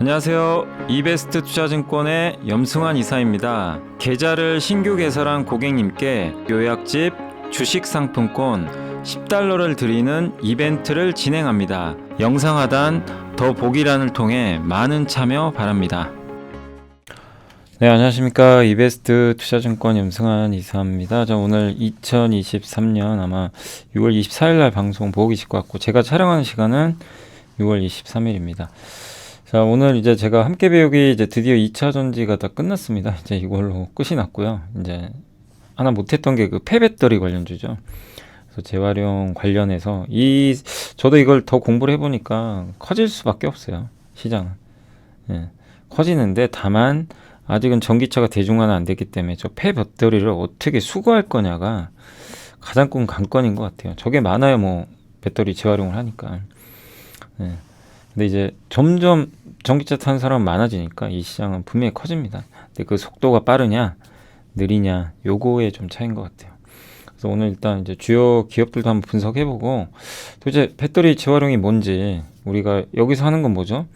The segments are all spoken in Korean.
안녕하세요. 이베스트 투자증권의 염승환 이사입니다. 계좌를 신규 개설한 고객님께 요약집 주식 상품권 10달러를 드리는 이벤트를 진행합니다. 영상 하단 더 보기란을 통해 많은 참여 바랍니다. 네, 안녕하십니까. 이베스트 투자증권 염승환 이사입니다. 저 오늘 2023년 아마 6월 24일 날 방송 보고 계실 것 같고, 제가 촬영하는 시간은 6월 23일입니다. 자, 오늘 이제 제가 함께 배우기 이제 드디어 2차 전지가 다 끝났습니다. 이제 이걸로 끝이 났고요. 이제 하나 못했던 게 그 폐배터리 관련주죠. 그래서 재활용 관련해서 저도 이걸 더 공부를 해보니까 커질 수밖에 없어요. 시장은. 예, 커지는데 다만 아직은 전기차가 대중화는 안 됐기 때문에 저 폐배터리를 어떻게 수거할 거냐가 가장 큰 관건인 것 같아요. 저게 많아요, 뭐 배터리 재활용을 하니까. 예. 근데 이제 점점 전기차 타는 사람은 많아지니까 이 시장은 분명히 커집니다. 근데 그 속도가 빠르냐 느리냐 요거에 좀 차이인 것 같아요. 그래서 오늘 일단 이제 주요 기업들도 한번 분석해보고, 도대체 배터리 재활용이 뭔지, 우리가 여기서 하는 건 뭐죠?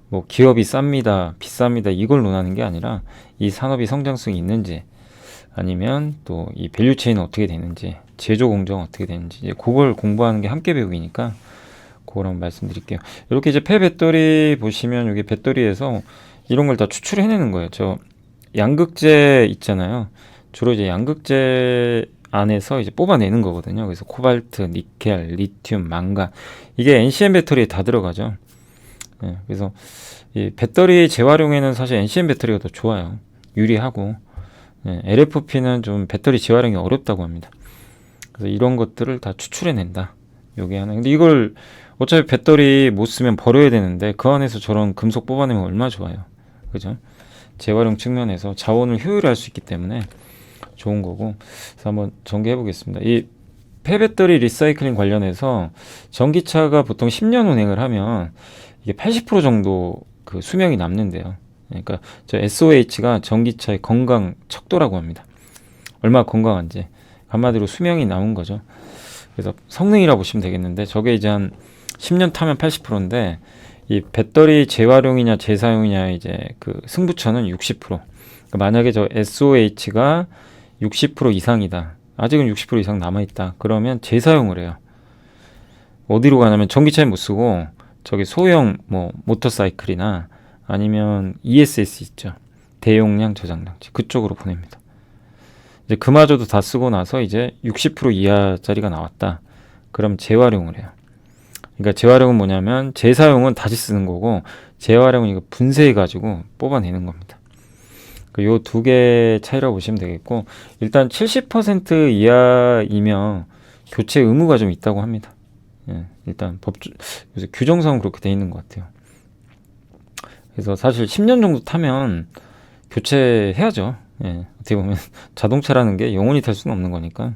뭐 기업이 쌉니다, 비쌉니다 이걸 논하는 게 아니라 이 산업이 성장성이 있는지, 아니면 또 이 밸류체인은 어떻게 되는지, 제조 공정 어떻게 되는지, 이제 그걸 공부하는 게 함께 배우기니까 그걸 한번 말씀드릴게요. 이렇게 이제 폐배터리 보시면 여기 배터리에서 이런 걸 다 추출해내는 거예요. 저 양극재 있잖아요. 주로 이제 양극재 안에서 이제 뽑아내는 거거든요. 그래서 코발트, 니켈, 리튬, 망간, 이게 NCM 배터리에 다 들어가죠. 네, 그래서 이 배터리 재활용에는 사실 NCM 배터리가 더 좋아요. 유리하고. 네, LFP는 좀 배터리 재활용이 어렵다고 합니다. 그래서 이런 것들을 다 추출해낸다. 요게 하나. 근데 이걸 어차피 배터리 못 쓰면 버려야 되는데 그 안에서 저런 금속 뽑아내면 얼마나 좋아요. 그죠? 재활용 측면에서 자원을 효율화할 수 있기 때문에 좋은 거고. 그래서 한번 전개해 보겠습니다. 이 폐배터리 리사이클링 관련해서 전기차가 보통 10년 운행을 하면 이게 80% 정도 그 수명이 남는데요. 그러니까 저 SOH가 전기차의 건강 척도라고 합니다. 얼마나 건강한지. 한마디로 수명이 남은 거죠. 그래서 성능이라고 보시면 되겠는데, 저게 이제 한 10년 타면 80%인데 이 배터리 재활용이냐 재사용이냐 이제 그 승부처는 60%. 그러니까 만약에 저 SOH가 60% 이상이다. 아직은 60% 이상 남아있다. 그러면 재사용을 해요. 어디로 가냐면 전기차에 못 쓰고 저기 소형 뭐 모터사이클이나 아니면 ESS 있죠. 대용량 저장장치. 그쪽으로 보냅니다. 이제 그마저도 다 쓰고 나서 이제 60% 이하짜리가 나왔다. 그럼 재활용을 해요. 그러니까 재활용은 뭐냐면 재사용은 다시 쓰는 거고, 재활용은 이거 분쇄해가지고 뽑아내는 겁니다. 요 두 개 차이라고 보시면 되겠고, 일단 70% 이하이면 교체 의무가 좀 있다고 합니다. 예, 일단 요새 규정상은 그렇게 돼 있는 것 같아요. 그래서 사실 10년 정도 타면 교체해야죠. 예, 어떻게 보면 자동차라는 게 영원히 탈 수는 없는 거니까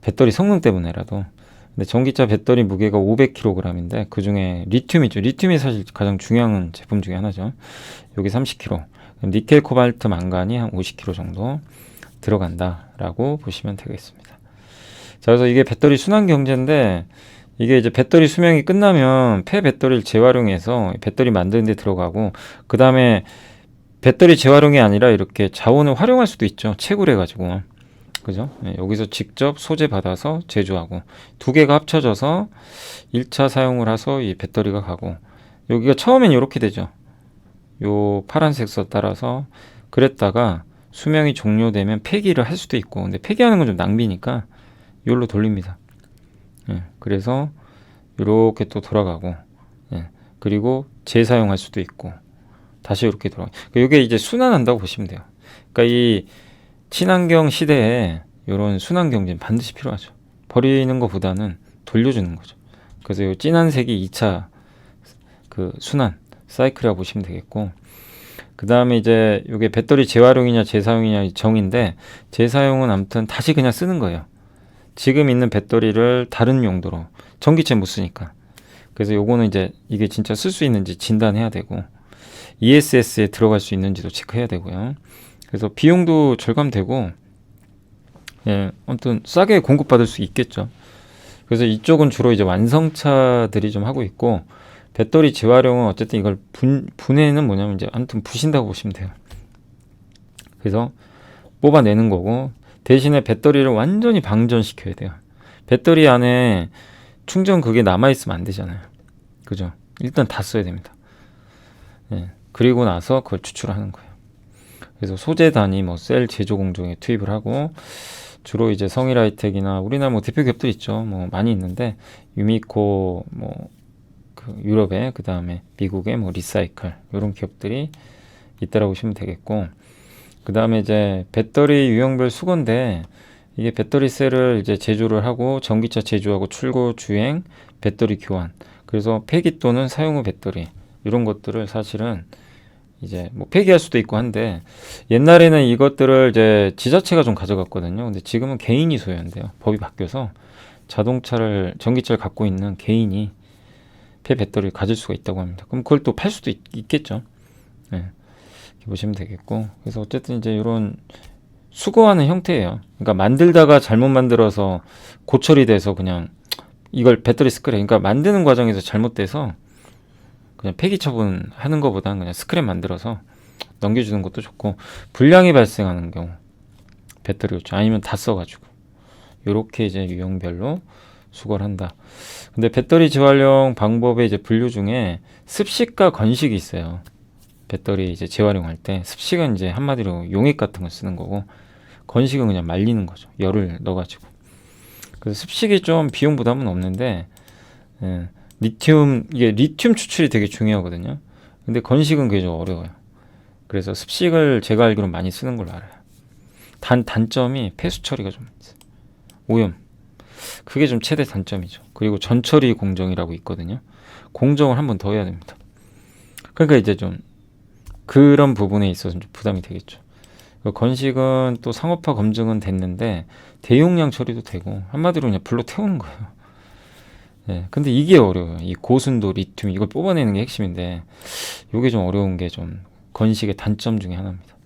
배터리 성능 때문에라도. 근데 전기차 배터리 무게가 500kg인데 그 중에 리튬이죠. 리튬이 사실 가장 중요한 제품 중에 하나죠. 여기 30kg, 니켈, 코발트, 망간이 한 50kg 정도 들어간다라고 보시면 되겠습니다. 자, 그래서 이게 배터리 순환 경제인데, 이게 이제 배터리 수명이 끝나면 폐배터리를 재활용해서 배터리 만드는 데 들어가고, 그 다음에 배터리 재활용이 아니라 이렇게 자원을 활용할 수도 있죠. 채굴해 가지고. 그죠? 네, 여기서 직접 소재 받아서 제조하고, 두 개가 합쳐져서 1차 사용을 해서 이 배터리가 가고, 여기가 처음엔 이렇게 되죠. 요 파란색 선 따라서. 그랬다가 수명이 종료되면 폐기를 할 수도 있고, 근데 폐기하는 건 좀 낭비니까 이걸로 돌립니다. 예, 그래서 이렇게 또 돌아가고, 예, 그리고 재사용할 수도 있고, 다시 이렇게 돌아가. 이게 이제 순환한다고 보시면 돼요. 그러니까 이 친환경 시대에 이런 순환 경제는 반드시 필요하죠. 버리는 것보다는 돌려주는 거죠. 그래서 이 진한 색이 2차 그 순환 사이클이라고 보시면 되겠고, 그 다음에 이제 이게 배터리 재활용이냐 재사용이냐 정인데, 재사용은 아무튼 다시 그냥 쓰는 거예요. 지금 있는 배터리를 다른 용도로, 전기차 못 쓰니까. 그래서 요거는 이제 이게 진짜 쓸 수 있는지 진단해야 되고, ESS에 들어갈 수 있는지도 체크해야 되고요. 그래서 비용도 절감되고, 예, 아무튼 싸게 공급받을 수 있겠죠. 그래서 이쪽은 주로 이제 완성차들이 좀 하고 있고, 배터리 재활용은 어쨌든 이걸 분해는 뭐냐면 이제 아무튼 부신다고 보시면 돼요. 그래서 뽑아내는 거고, 대신에 배터리를 완전히 방전시켜야 돼요. 배터리 안에 충전 그게 남아있으면 안 되잖아요. 그죠? 일단 다 써야 됩니다. 예. 그리고 나서 그걸 추출하는 거예요. 그래서 소재 단위 뭐 셀 제조 공정에 투입을 하고, 주로 이제 성일하이텍이나 우리나라 뭐 대표 기업들 있죠. 뭐 많이 있는데 유미코 뭐 그 유럽에, 그 다음에 미국에 뭐 리사이클 이런 기업들이 있다라고 보시면 되겠고, 그 다음에 이제 배터리 유형별 수거인데, 이게 배터리 셀을 이제 제조를 하고 전기차 제조하고 출고 주행 배터리 교환, 그래서 폐기 또는 사용 후 배터리 이런 것들을 사실은 이제 뭐 폐기할 수도 있고 한데, 옛날에는 이것들을 이제 지자체가 좀 가져갔거든요. 근데 지금은 개인이 소유한대요. 법이 바뀌어서 자동차를 전기차를 갖고 있는 개인이 폐 배터리를 가질 수가 있다고 합니다. 그럼 그걸 또 팔 수도 있겠죠. 네. 이렇게 보시면 되겠고, 그래서 어쨌든 이제 이런 수거하는 형태예요. 그러니까 만들다가 잘못 만들어서 고철이 돼서 그냥 이걸 배터리 스크랩, 그러니까 만드는 과정에서 잘못돼서 그냥 폐기 처분하는 것보다는 그냥 스크랩 만들어서 넘겨주는 것도 좋고, 불량이 발생하는 경우 배터리 교체 아니면 다 써가지고 이렇게 이제 유형별로 수거를 한다. 근데 배터리 재활용 방법의 이제 분류 중에 습식과 건식이 있어요. 배터리 이제 재활용할 때 습식은 이제 한마디로 용액 같은 거 쓰는 거고, 건식은 그냥 말리는 거죠. 열을 넣어가지고. 그래서 습식이 좀 비용 부담은 없는데, 예, 이게 리튬 추출이 되게 중요하거든요. 근데 건식은 그게 좀 어려워요. 그래서 습식을 제가 알기로 많이 쓰는 걸로 알아요. 단점이 폐수 처리가 좀 있어요. 오염. 그게 좀 최대 단점이죠. 그리고 전처리 공정이라고 있거든요. 공정을 한 번 더 해야 됩니다. 그러니까 이제 좀 그런 부분에 있어서 좀 부담이 되겠죠. 건식은 또 상업화 검증은 됐는데 대용량 처리도 되고, 한마디로 그냥 불로 태우는 거예요. 네, 근데 이게 어려워요. 이 고순도 리튬 이걸 뽑아내는 게 핵심인데, 이게 좀 어려운 게 좀 건식의 단점 중에 하나입니다.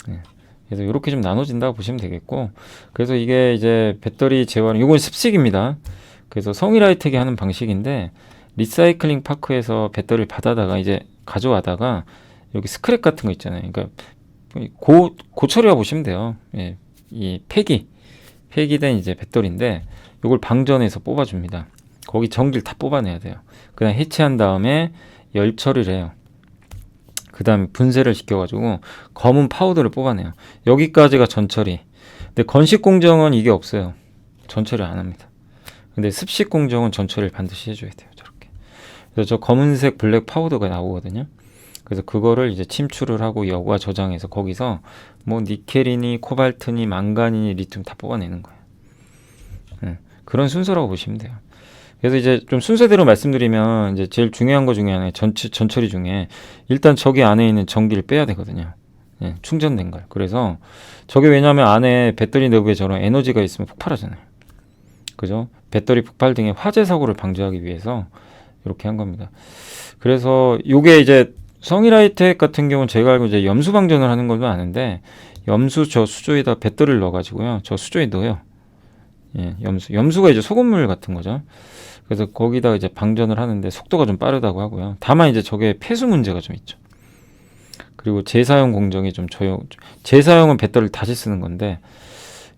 네, 그래서 이렇게 좀 나눠진다고 보시면 되겠고, 그래서 이게 이제 배터리 재활용, 이건 습식입니다. 그래서 성일하이텍이 하는 방식인데, 리사이클링 파크에서 배터리를 받아다가 이제 가져와다가 여기 스크랩 같은 거 있잖아요. 그러니까 고철이라고 보시면 돼요. 예, 이 폐기된 이제 배터리인데, 이걸 방전해서 뽑아줍니다. 거기 전기를 다 뽑아내야 돼요. 그다음 해체한 다음에 열 처리를 해요. 그 다음에 분쇄를 시켜가지고 검은 파우더를 뽑아내요. 여기까지가 전처리. 근데 건식 공정은 이게 없어요. 전처리 안 합니다. 근데 습식 공정은 전처리를 반드시 해줘야 돼요. 저렇게. 그래서 저 검은색 블랙 파우더가 나오거든요. 그래서 그거를 이제 침출을 하고 여과 저장해서 거기서 뭐 니켈이니 코발트니 망간이니 리튬 다 뽑아내는 거예요. 그런 순서라고 보시면 돼요. 그래서 이제 좀 순서대로 말씀드리면, 이제 제일 중요한 거 중에 하나가 전처리 중에 일단 저기 안에 있는 전기를 빼야 되거든요. 예, 충전된 걸. 그래서 저게 왜냐하면 안에 배터리 내부에 저런 에너지가 있으면 폭발하잖아요. 그죠? 배터리 폭발 등의 화재 사고를 방지하기 위해서 이렇게 한 겁니다. 그래서 요게 이제 성일하이텍 같은 경우는 제가 알고 이제 염수 방전을 하는 걸로 아는데, 염수 저 수조에다 배터리를 넣어가지고요. 저 수조에 넣어요. 예, 염수가 이제 소금물 같은 거죠. 그래서 거기다 이제 방전을 하는데 속도가 좀 빠르다고 하고요. 다만 이제 저게 폐수 문제가 좀 있죠. 그리고 재사용 공정이 좀 재사용은 배터리를 다시 쓰는 건데,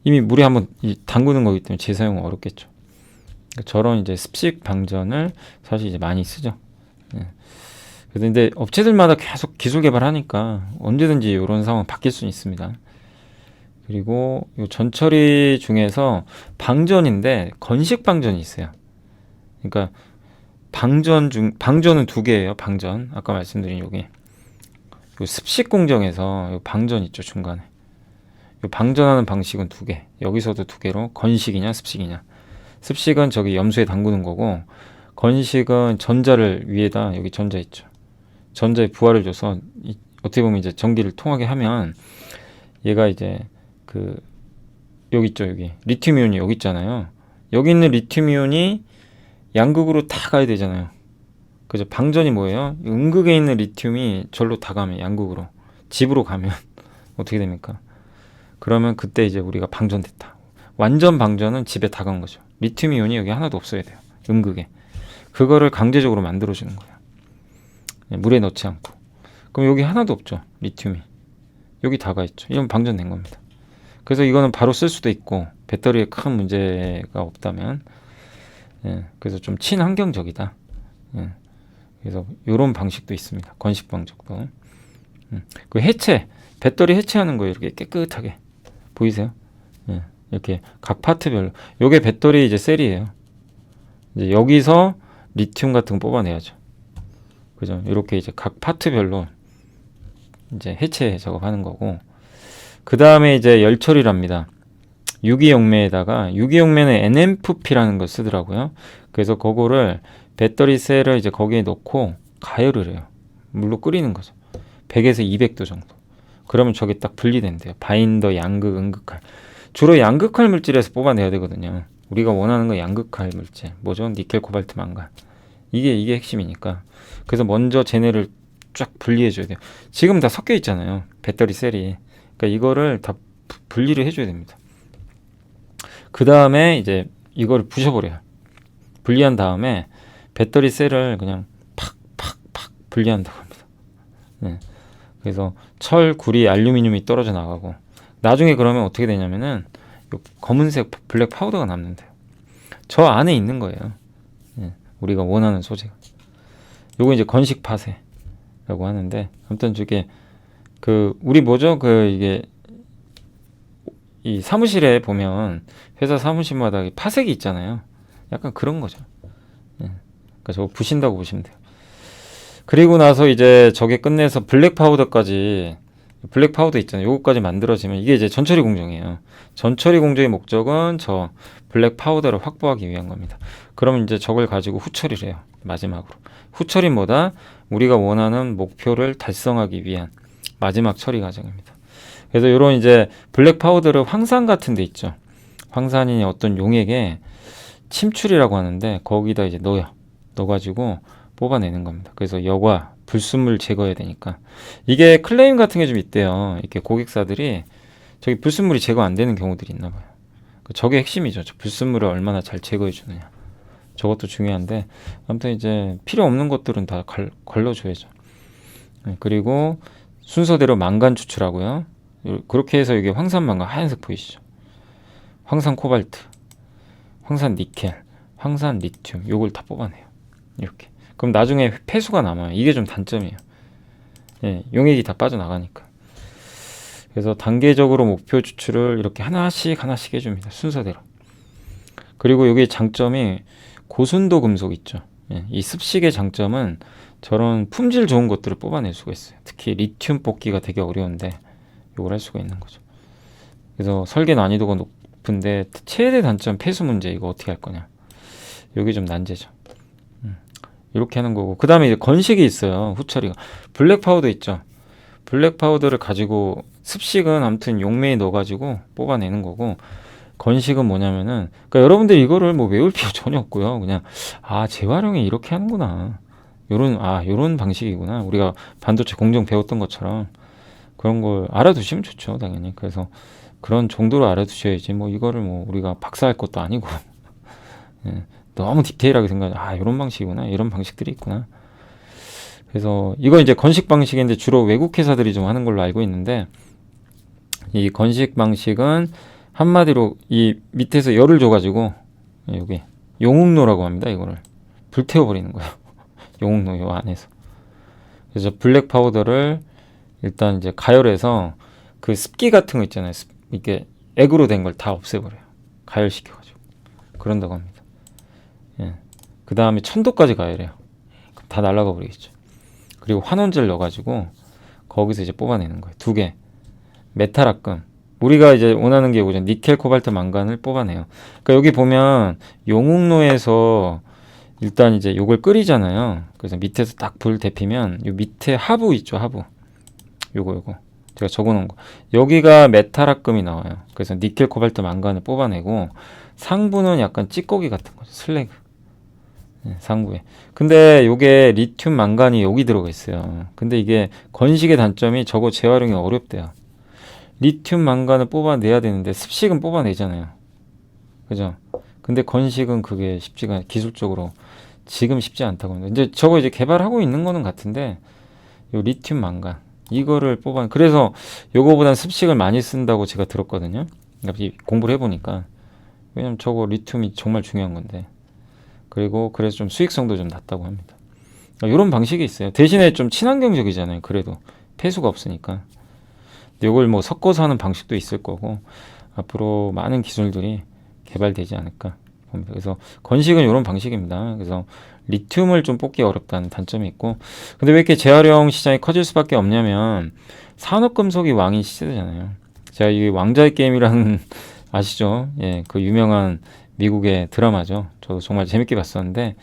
이미 물에 한번 담그는 거기 때문에 재사용은 어렵겠죠. 그러니까 저런 이제 습식 방전을 사실 이제 많이 쓰죠. 예. 그래서 근데 업체들마다 계속 기술 개발하니까 언제든지 이런 상황 바뀔 수는 있습니다. 그리고 이 전처리 중에서 방전인데 건식 방전이 있어요. 그러니까 방전은 두 개예요. 방전 아까 말씀드린 요게 요 습식 공정에서 요 방전 있죠, 중간에. 요 방전하는 방식은 두 개. 여기서도 두 개로 건식이냐 습식이냐. 습식은 저기 염수에 담그는 거고, 건식은 전자를 위에다, 여기 전자 있죠. 전자에 부하를 줘서 어떻게 보면 이제 전기를 통하게 하면, 얘가 이제 여기 있죠, 여기 리튬 이온이 여기 있잖아요. 여기 있는 리튬 이온이 양극으로 다 가야 되잖아요. 그죠? 방전이 뭐예요? 음극에 있는 리튬이 절로 다 가면, 양극으로 집으로 가면 어떻게 됩니까? 그러면 그때 이제 우리가 방전됐다. 완전 방전은 집에 다 간 거죠. 리튬 이온이 여기 하나도 없어야 돼요. 음극에. 그거를 강제적으로 만들어주는 거예요. 물에 넣지 않고. 그럼 여기 하나도 없죠. 리튬이. 여기 다가 있죠. 이러면 방전된 겁니다. 그래서 이거는 바로 쓸 수도 있고 배터리에 큰 문제가 없다면 그래서 좀 친환경적이다. 그래서 이런 방식도 있습니다. 건식 방식도. 그 해체, 배터리 해체하는 거예요. 이렇게 깨끗하게 보이세요? 이렇게 각 파트별로. 요게 배터리 이제 셀이에요. 이제 여기서 리튬 같은 거 뽑아내야죠. 그죠? 이렇게 이제 각 파트별로 이제 해체 작업하는 거고. 그 다음에 이제 열 처리랍니다. 유기용매에다가 유기용매는 NMFP라는 걸 쓰더라고요. 그래서 그거를 배터리 셀을 이제 거기에 넣고 가열을 해요. 물로 끓이는 거죠. 100에서 200도 정도. 그러면 저게 딱 분리된대요. 바인더, 양극, 음극할. 주로 양극할 물질에서 뽑아내야 되거든요. 우리가 원하는 건 양극할 물질. 뭐죠? 니켈, 코발트, 망간. 이게 핵심이니까. 그래서 먼저 쟤네를 쫙 분리해 줘야 돼요. 지금 다 섞여 있잖아요. 배터리 셀이. 그러니까 이거를 다 분리를 해줘야 됩니다. 그 다음에 이제 이걸 부셔버려요. 분리한 다음에 배터리 셀을 그냥 팍팍팍 분리한다고 합니다. 그래서 철, 구리, 알루미늄이 떨어져 나가고 나중에 그러면 어떻게 되냐면은 검은색 블랙 파우더가 남는데요. 저 안에 있는 거예요. 우리가 원하는 소재가. 요거 이제 건식 파쇄라고 하는데 아무튼 저게 그 우리 뭐죠? 그 이게 이 사무실에 보면 회사 사무실마다 파쇄기 있잖아요. 약간 그런 거죠. 그러니까 저거 부신다고 보시면 돼요. 그리고 나서 이제 저게 끝내서 블랙 파우더까지 블랙 파우더 있잖아요. 요거까지 만들어지면 이게 이제 전처리 공정이에요. 전처리 공정의 목적은 저 블랙 파우더를 확보하기 위한 겁니다. 그러면 이제 저걸 가지고 후처리를 해요. 마지막으로. 후처리 뭐다? 우리가 원하는 목표를 달성하기 위한 마지막 처리 과정입니다. 그래서 이런 이제 블랙 파우더를 황산 같은 데 있죠. 황산이 어떤 용액에 침출이라고 하는데 거기다 이제 넣어가지고 뽑아내는 겁니다. 그래서 여과, 불순물 제거해야 되니까. 이게 클레임 같은 게 좀 있대요. 이렇게 고객사들이 저기 불순물이 제거 안 되는 경우들이 있나 봐요. 저게 핵심이죠. 저 불순물을 얼마나 잘 제거해 주느냐. 저것도 중요한데 아무튼 이제 필요 없는 것들은 다 걸러줘야죠. 그리고 순서대로 망간 추출하고요. 그렇게 해서 이게 황산 망간 하얀색 보이시죠? 황산 코발트, 황산 니켈, 황산 리튬 요걸 다 뽑아내요. 이렇게. 그럼 나중에 폐수가 남아요. 이게 좀 단점이에요. 용액이 다 빠져나가니까. 그래서 단계적으로 목표 추출을 이렇게 하나씩 해줍니다. 순서대로. 그리고 여기 장점이 고순도 금속 있죠. 이 습식의 장점은 저런 품질 좋은 것들을 뽑아낼 수가 있어요. 특히 리튬 뽑기가 되게 어려운데 이걸 할 수가 있는 거죠. 그래서 설계 난이도가 높은데 최대 단점 폐수 문제. 이거 어떻게 할 거냐. 여기 좀 난제죠. 이렇게 하는 거고. 그 다음에 이제 건식이 있어요. 후처리가. 블랙 파우더 있죠. 블랙 파우더를 가지고 습식은 아무튼 용매에 넣어가지고 뽑아내는 거고. 건식은 뭐냐면은, 그러니까 여러분들 이거를 뭐 외울 필요 전혀 없고요. 그냥 재활용이 이렇게 하는구나. 요런 방식이구나. 우리가 반도체 공정 배웠던 것처럼 그런 걸 알아두시면 좋죠, 당연히. 그래서 그런 정도로 알아두셔야지. 뭐 이거를 뭐 우리가 박사할 것도 아니고. 너무 디테일하게 생각하면 이런 방식이구나. 이런 방식들이 있구나. 그래서 이거 이제 건식 방식인데 주로 외국 회사들이 좀 하는 걸로 알고 있는데 이 건식 방식은 한마디로 이 밑에서 열을 줘가지고 여기 용흑로라고 합니다. 이거를 불태워버리는 거예요. 용흑로 요 안에서. 그래서 블랙 파우더를 일단 이제 가열해서 그 습기 같은 거 있잖아요. 이렇게 액으로 된 걸 다 없애버려요. 가열시켜가지고 그런다고 합니다. 그 다음에 1000도까지 가열해요. 그럼 다 날아가 버리겠죠. 그리고 환원제를 넣어가지고 거기서 이제 뽑아내는 거예요. 2개. 메탈압금. 우리가 이제 원하는 게 뭐죠? 니켈, 코발트, 망간을 뽑아내요. 그러니까 여기 보면 용흑로에서 일단 이제 요걸 끓이잖아요. 그래서 밑에서 딱 불 데피면 요 밑에 하부 있죠, 하부. 요거 제가 적어놓은 거. 여기가 메탈압금이 나와요. 그래서 니켈, 코발트, 망간을 뽑아내고 상부는 약간 찌꺼기 같은 거죠, 슬래그. 상부에. 근데 요게 리튬, 망간이 여기 들어가 있어요. 근데 이게 건식의 단점이 저거 재활용이 어렵대요. 리튬, 망간을 뽑아내야 되는데 습식은 뽑아내잖아요. 그죠? 근데 건식은 그게 쉽지가 기술적으로 지금 쉽지 않다고 합니다. 이제 저거 이제 개발하고 있는 거는 같은데 요 리튬 망간 이거를 뽑아 그래서 요거보단 습식을 많이 쓴다고 제가 들었거든요. 그러니까 공부를 해보니까 왜냐면 저거 리튬이 정말 중요한 건데 그리고 그래서 좀 수익성도 좀 낮다고 합니다. 이런 방식이 있어요. 대신에 좀 친환경적이잖아요. 그래도 폐수가 없으니까. 이걸 뭐 섞어서 하는 방식도 있을 거고 앞으로 많은 기술들이 개발되지 않을까 봅니다. 그래서 건식은 이런 방식입니다. 그래서 리튬을 좀 뽑기 어렵다는 단점이 있고 근데 왜 이렇게 재활용 시장이 커질 수밖에 없냐면 산업금속이 왕인 시대잖아요. 제가 이 왕자의 게임이라는 아시죠? 예, 그 유명한 미국의 드라마죠. 저도 정말 재밌게 봤었는데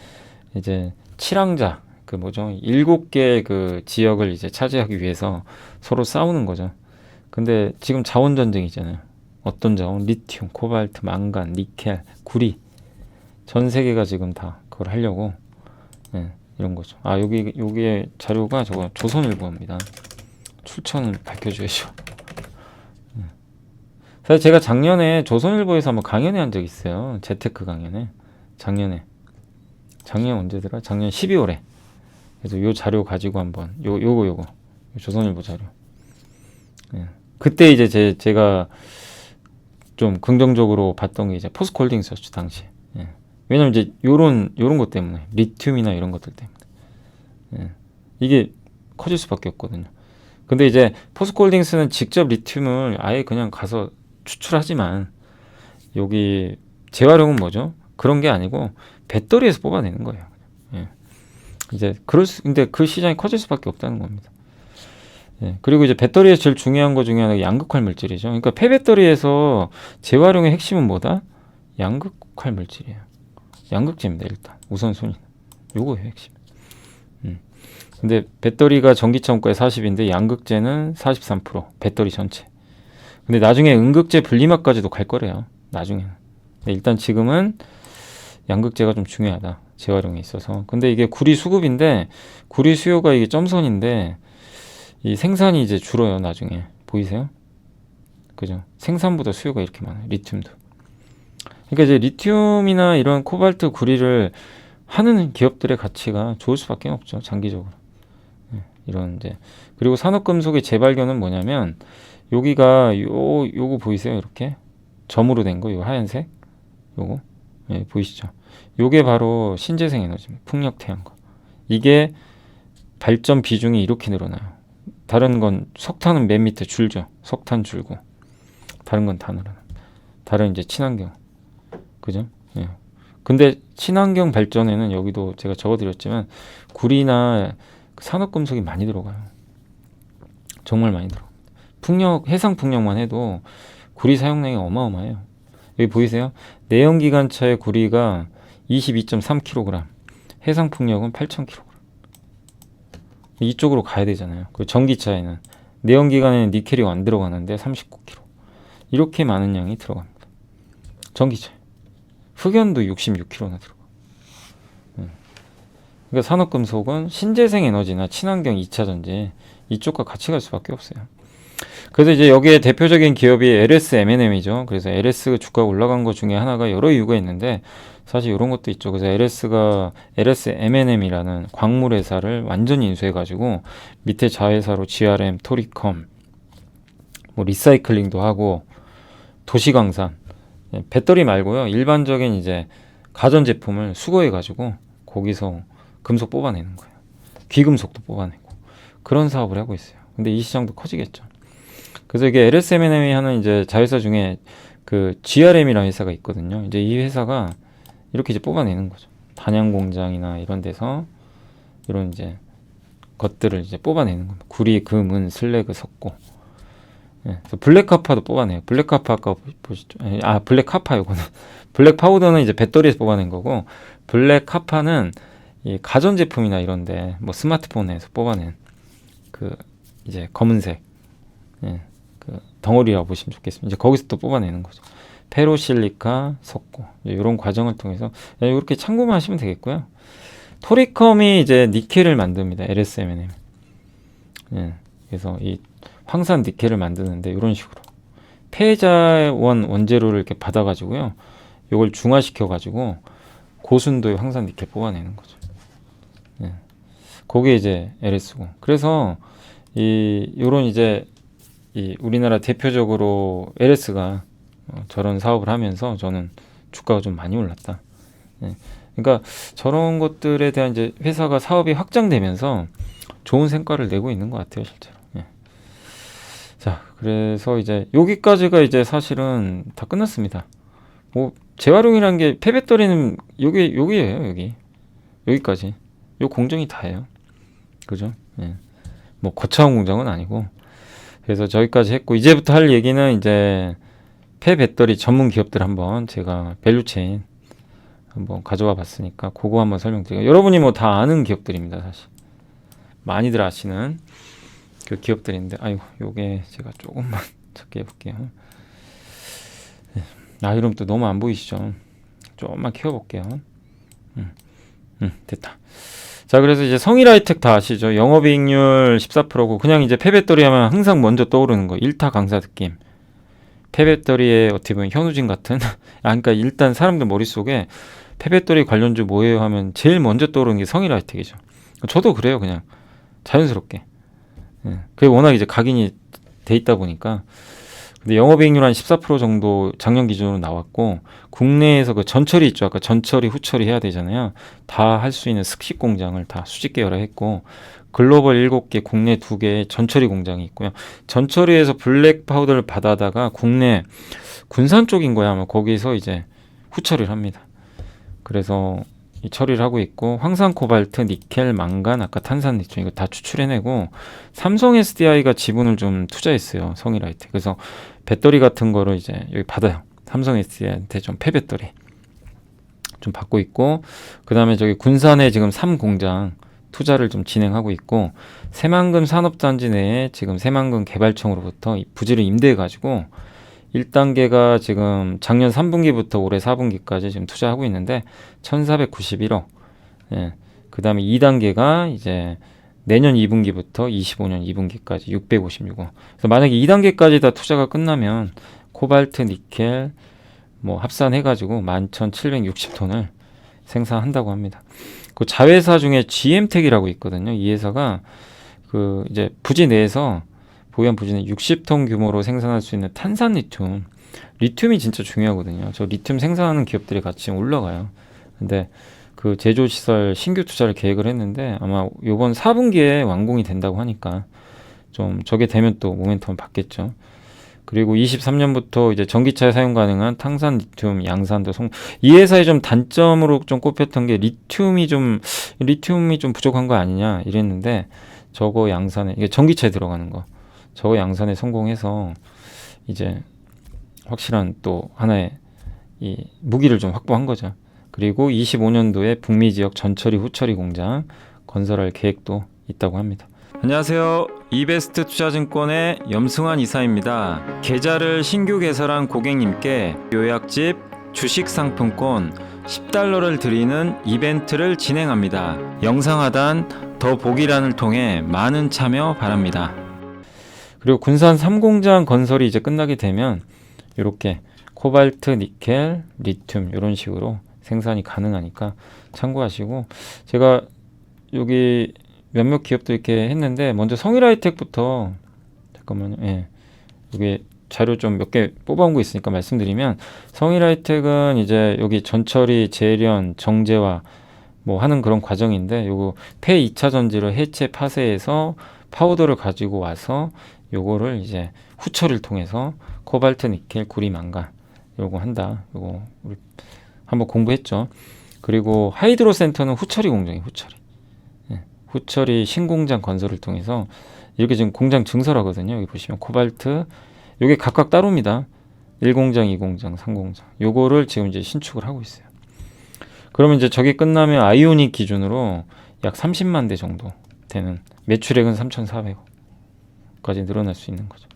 이제 칠왕자 그 뭐죠? 7개 그 지역을 이제 차지하기 위해서 서로 싸우는 거죠. 근데 지금 자원 전쟁이잖아요. 어떤 자원? 리튬, 코발트, 망간, 니켈, 구리. 전 세계가 지금 다 그걸 하려고 예, 이런 거죠. 아 여기에 자료가 저거 조선일보입니다. 출처는 밝혀줘야죠. 사실 제가 작년에 조선일보에서 한번 강연회 한 적 있어요. 재테크 강연회. 작년 언제더라? 작년 12월에. 그래서 요 자료 가지고 한번 요거 조선일보 자료. 예. 그때 이제 제가 좀 긍정적으로 봤던 게 이제 포스코홀딩스였죠 당시. 예. 왜냐면 이제 요런 것 때문에 리튬이나 이런 것들 때문에 예. 이게 커질 수밖에 없거든요. 근데 이제 포스코홀딩스는 직접 리튬을 아예 그냥 가서 추출하지만 여기 재활용은 뭐죠? 그런 게 아니고 배터리에서 뽑아내는 거예요. 예. 이제 근데 그 시장이 커질 수밖에 없다는 겁니다. 예. 그리고 이제 배터리에서 제일 중요한 거 중에 하나가 양극화 물질이죠. 그러니까 폐배터리에서 재활용의 핵심은 뭐다? 양극화 물질이에요. 양극재입니다. 일단 우선순위. 요거예요 핵심. 근데 배터리가 전기차 원가의 40인데 양극재는 43% 배터리 전체. 근데 나중에 음극재 분리막까지도 갈 거래요. 나중에는. 근데 일단 지금은 양극재가 좀 중요하다. 재활용에 있어서. 근데 이게 구리 수급인데 구리 수요가 이게 점선인데 이 생산이 이제 줄어요. 나중에. 보이세요? 그죠? 생산보다 수요가 이렇게 많아요. 리튬도. 그러니까 이제 리튬이나 이런 코발트 구리를 하는 기업들의 가치가 좋을 수밖에 없죠. 장기적으로. 이런 이제 그리고 산업금속의 재발견은 뭐냐면 여기가 요거 보이세요? 이렇게 점으로 된 거, 요 하얀색 요거 예, 보이시죠? 요게 바로 신재생 에너지입니다. 풍력 태양광. 이게 발전 비중이 이렇게 늘어나요. 다른 건 석탄은 맨 밑에 줄죠. 석탄 줄고 다른 건 다 늘어나. 다른 이제 친환경 그죠? 예. 근데 친환경 발전에는 여기도 제가 적어드렸지만 구리나 산업금속이 많이 들어가요. 정말 많이 들어갑니다. 해상 풍력만 해도 구리 사용량이 어마어마해요. 여기 보이세요? 내연기관차의 구리가 22.3kg, 해상 풍력은 8,000kg. 이쪽으로 가야 되잖아요. 그 전기차에는 내연기관에는 니켈이 안 들어가는데 39kg. 이렇게 많은 양이 들어갑니다. 전기차. 흑연도 66kg나 들어가. 그러니까 산업금속은 신재생 에너지나 친환경 2차 전지 이쪽과 같이 갈 수밖에 없어요. 그래서 이제 여기에 대표적인 기업이 LS M&M이죠. 그래서 LS 주가가 올라간 것 중에 하나가 여러 이유가 있는데 사실 이런 것도 있죠. 그래서 LS M&M이라는 광물 회사를 완전히 인수해가지고 밑에 자회사로 GRM, 토리컴, 뭐 리사이클링도 하고 도시광산, 배터리 말고요. 일반적인 이제 가전제품을 수거해가지고 거기서 금속 뽑아내는 거예요. 귀금속도 뽑아내고 그런 사업을 하고 있어요. 근데 이 시장도 커지겠죠. 그래서 이게 LSM&M이 하는 이제 자회사 중에 그 GRM이라는 회사가 있거든요. 이제 이 회사가 이렇게 이제 뽑아내는 거죠. 단양 공장이나 이런 데서 이런 이제 것들을 이제 뽑아내는 겁니다. 구리, 금, 은, 슬래그, 석고. 예, 블랙카파도 뽑아내요. 블랙카파 아까 보시죠. 아, 블랙카파 요거는 블랙 파우더는 이제 배터리에서 뽑아낸 거고 블랙카파는 이 가전제품이나 이런데 뭐 스마트폰에서 뽑아낸 그 이제 검은색 예, 그 덩어리라고 보시면 좋겠습니다. 이제 거기서 또 뽑아내는 거죠. 페로실리카, 석고 이런 과정을 통해서 이렇게 참고만 하시면 되겠고요. 토리컴이 이제 니켈을 만듭니다. LSM&M. 예, 그래서 이 황산 니켈을 만드는데 이런 식으로 폐자원 원재료를 이렇게 받아가지고요. 이걸 중화시켜가지고 고순도의 황산 니켈 뽑아내는 거죠. 예. 그게 이제 LS고. 그래서 요런 이제 우리나라 대표적으로 LS가 저런 사업을 하면서 저는 주가가 좀 많이 올랐다. 예. 그러니까 저런 것들에 대한 이제 회사가 사업이 확장되면서 좋은 성과를 내고 있는 것 같아요, 실제로. 예. 자, 그래서 이제 여기까지가 이제 사실은 다 끝났습니다. 뭐 재활용이란 게 폐배터리는 여기에요, 여기까지. 요 공정이 다예요. 그죠? 예. 뭐 거창한 공정은 아니고. 그래서 저기까지 했고 이제부터 할 얘기는 이제 폐배터리 전문 기업들 한번 제가 밸류체인 한번 가져와 봤으니까 그거 한번 설명드릴게요. 여러분이 뭐 다 아는 기업들입니다, 사실. 많이들 아시는 그 기업들인데, 아이고, 요게 제가 조금만 적게 해볼게요. 이름 또 너무 안 보이시죠? 조금만 키워볼게요. 됐다. 자, 그래서 이제 성일하이텍 다 아시죠? 영업이익률 14%고 그냥 이제 폐배터리 하면 항상 먼저 떠오르는 거 일타 강사 느낌. 폐배터리의 어떻게 보면 현우진 같은 그러니까 일단 사람들 머릿속에 폐배터리 관련주 뭐예요 하면 제일 먼저 떠오르는 게 성일하이텍이죠. 저도 그래요, 그냥 자연스럽게. 그게 워낙 이제 각인이 돼 있다 보니까. 근데 영업이익률 한 14% 정도 작년 기준으로 나왔고, 국내에서 그 전처리 있죠. 아까 전처리, 후처리 해야 되잖아요. 다 할 수 있는 습식 공장을 다 수직 계열화했고, 글로벌 7개, 국내 2개의 전처리 공장이 있고요. 전처리에서 블랙 파우더를 받아다가 국내 군산 쪽인 거야. 아마 거기서 이제 후처리를 합니다. 그래서 이 처리를 하고 있고, 황산 코발트, 니켈, 망간, 아까 탄산 리튬 이거 다 추출해내고, 삼성 SDI가 지분을 좀 투자했어요, 성일하이텍. 그래서 배터리 같은 거를 이제 여기 받아요. 삼성 SDI한테 좀 폐배터리 좀 받고 있고, 그 다음에 저기 군산에 지금 3공장 투자를 좀 진행하고 있고, 새만금 산업단지 내에 지금 새만금 개발청으로부터 이 부지를 임대해가지고 1단계가 지금 작년 3분기부터 올해 4분기까지 지금 투자하고 있는데 1,491억. 예. 그 다음에 2단계가 이제 내년 2분기부터 25년 2분기까지 656억. 그래서 만약에 2단계까지 다 투자가 끝나면 코발트, 니켈 뭐 합산해가지고 11,760톤을 생산한다고 합니다. 그 자회사 중에 GM텍이라고 있거든요. 이 회사가 그 이제 부지 내에서 보유한 부지는 60톤 규모로 생산할 수 있는 탄산 리튬이 진짜 중요하거든요. 저 리튬 생산하는 기업들이 같이 올라가요. 근데 그 제조 시설 신규 투자를 계획을 했는데 아마 이번 4분기에 완공이 된다고 하니까 좀 저게 되면 또 모멘텀을 받겠죠. 그리고 23년부터 이제 전기차에 사용 가능한 탄산 리튬 양산도 이 회사의 좀 단점으로 좀 꼽혔던 게 리튬이 좀 부족한 거 아니냐 이랬는데, 저거 양산에 이게 전기차에 들어가는 거 저거 양산에 성공해서 이제 확실한 또 하나의 이 무기를 좀 확보한 거죠. 그리고 25년도에 북미 지역 전처리 후처리 공장 건설할 계획도 있다고 합니다. 안녕하세요. 이베스트 투자증권의 염승환 이사입니다. 계좌를 신규 개설한 고객님께 요약집 주식 상품권 10달러를 드리는 이벤트를 진행합니다. 영상 하단 더 보기란을 통해 많은 참여 바랍니다. 그리고 군산 3공장 건설이 이제 끝나게 되면 이렇게 코발트, 니켈, 리튬 이런 식으로 생산이 가능하니까 참고하시고, 제가 여기 몇몇 기업도 이렇게 했는데 먼저 성일하이텍부터 잠깐만요. 예. 여기 자료 좀 몇 개 뽑아온 거 있으니까 말씀드리면, 성일하이텍은 이제 여기 전처리, 재련, 정제화 뭐 하는 그런 과정인데, 요거 폐 2차 전지를 해체 파쇄해서 파우더를 가지고 와서 요거를 이제 후처리를 통해서 코발트, 니켈, 구리, 망간 요거 한다. 요거 우리 한번 공부했죠. 그리고 하이드로 센터는 후처리 공장이에요. 후처리 신공장 건설을 통해서 이렇게 지금 공장 증설하거든요. 여기 보시면 코발트 요게 각각 따로입니다. 1공장, 2공장, 3공장 요거를 지금 이제 신축을 하고 있어요. 그러면 이제 저게 끝나면 아이오닉 기준으로 약 30만 대 정도 되는, 매출액은 3,400억까지 늘어날 수 있는 거죠.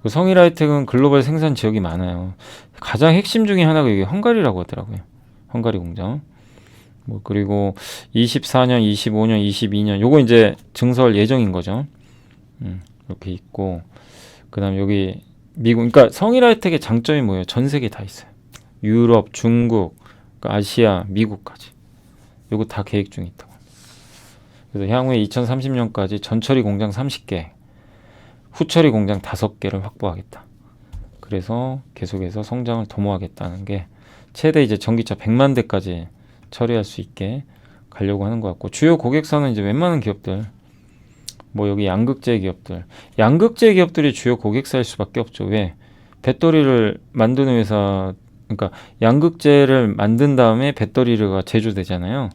그 성일하이텍은 글로벌 생산 지역이 많아요. 가장 핵심 중에 하나가 여기 헝가리라고 하더라고요. 헝가리 공장. 뭐 그리고 24년, 25년, 22년 요거 이제 증설 예정인 거죠. 이렇게 있고, 그다음 여기 미국, 그러니까 성일하이텍의 장점이 뭐예요? 전 세계 다 있어요. 유럽, 중국, 그러니까 아시아, 미국까지. 요거 다 계획 중에 있다고 합니다. 그래서 향후에 2030년까지 전처리 공장 30개, 후처리 공장 5개를 확보하겠다. 그래서 계속해서 성장을 도모하겠다는 게 최대 이제 전기차 100만 대까지 처리할 수 있게 가려고 하는 것 같고, 주요 고객사는 이제 웬만한 기업들, 뭐 여기 양극재 기업들, 양극재 기업들이 주요 고객사일 수밖에 없죠. 왜? 배터리를 만드는 회사, 그러니까 양극재를 만든 다음에 배터리가 제조되잖아요.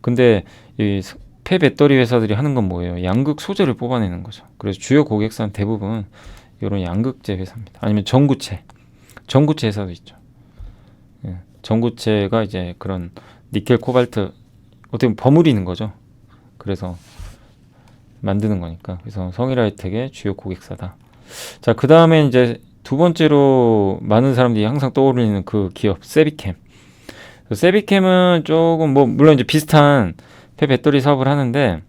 근데 이 폐배터리 회사들이 하는 건 뭐예요? 양극 소재를 뽑아내는 거죠. 그래서 주요 고객사는 대부분 이런 양극재 회사입니다. 아니면 전구체 회사도 있죠. 예, 전구체가 이제 그런 니켈, 코발트 어떻게 보면 버무리는 거죠. 그래서 만드는 거니까. 그래서 성일하이텍의 주요 고객사다. 자, 그 다음에 이제 두 번째로 많은 사람들이 항상 떠오르는 그 기업 세비캠. 세비캠은 조금 뭐 물론 이제 비슷한 폐배터리 사업을 하는데,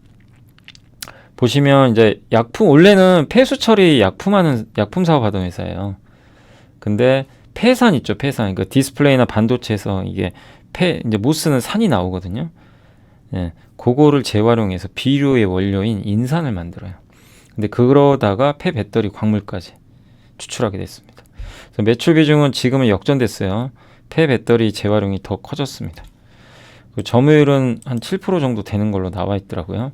보시면 이제 약품, 원래는 폐수 처리 약품 사업하던 회사예요. 근데 폐산 있죠, 폐산. 그러니까 디스플레이나 반도체에서 이게 이제 못 쓰는 산이 나오거든요. 예, 그거를 재활용해서 비료의 원료인 인산을 만들어요. 근데 그러다가 폐배터리 광물까지 추출하게 됐습니다. 그래서 매출 비중은 지금은 역전됐어요. 폐배터리 재활용이 더 커졌습니다. 그 점유율은 한 7% 정도 되는 걸로 나와 있더라고요.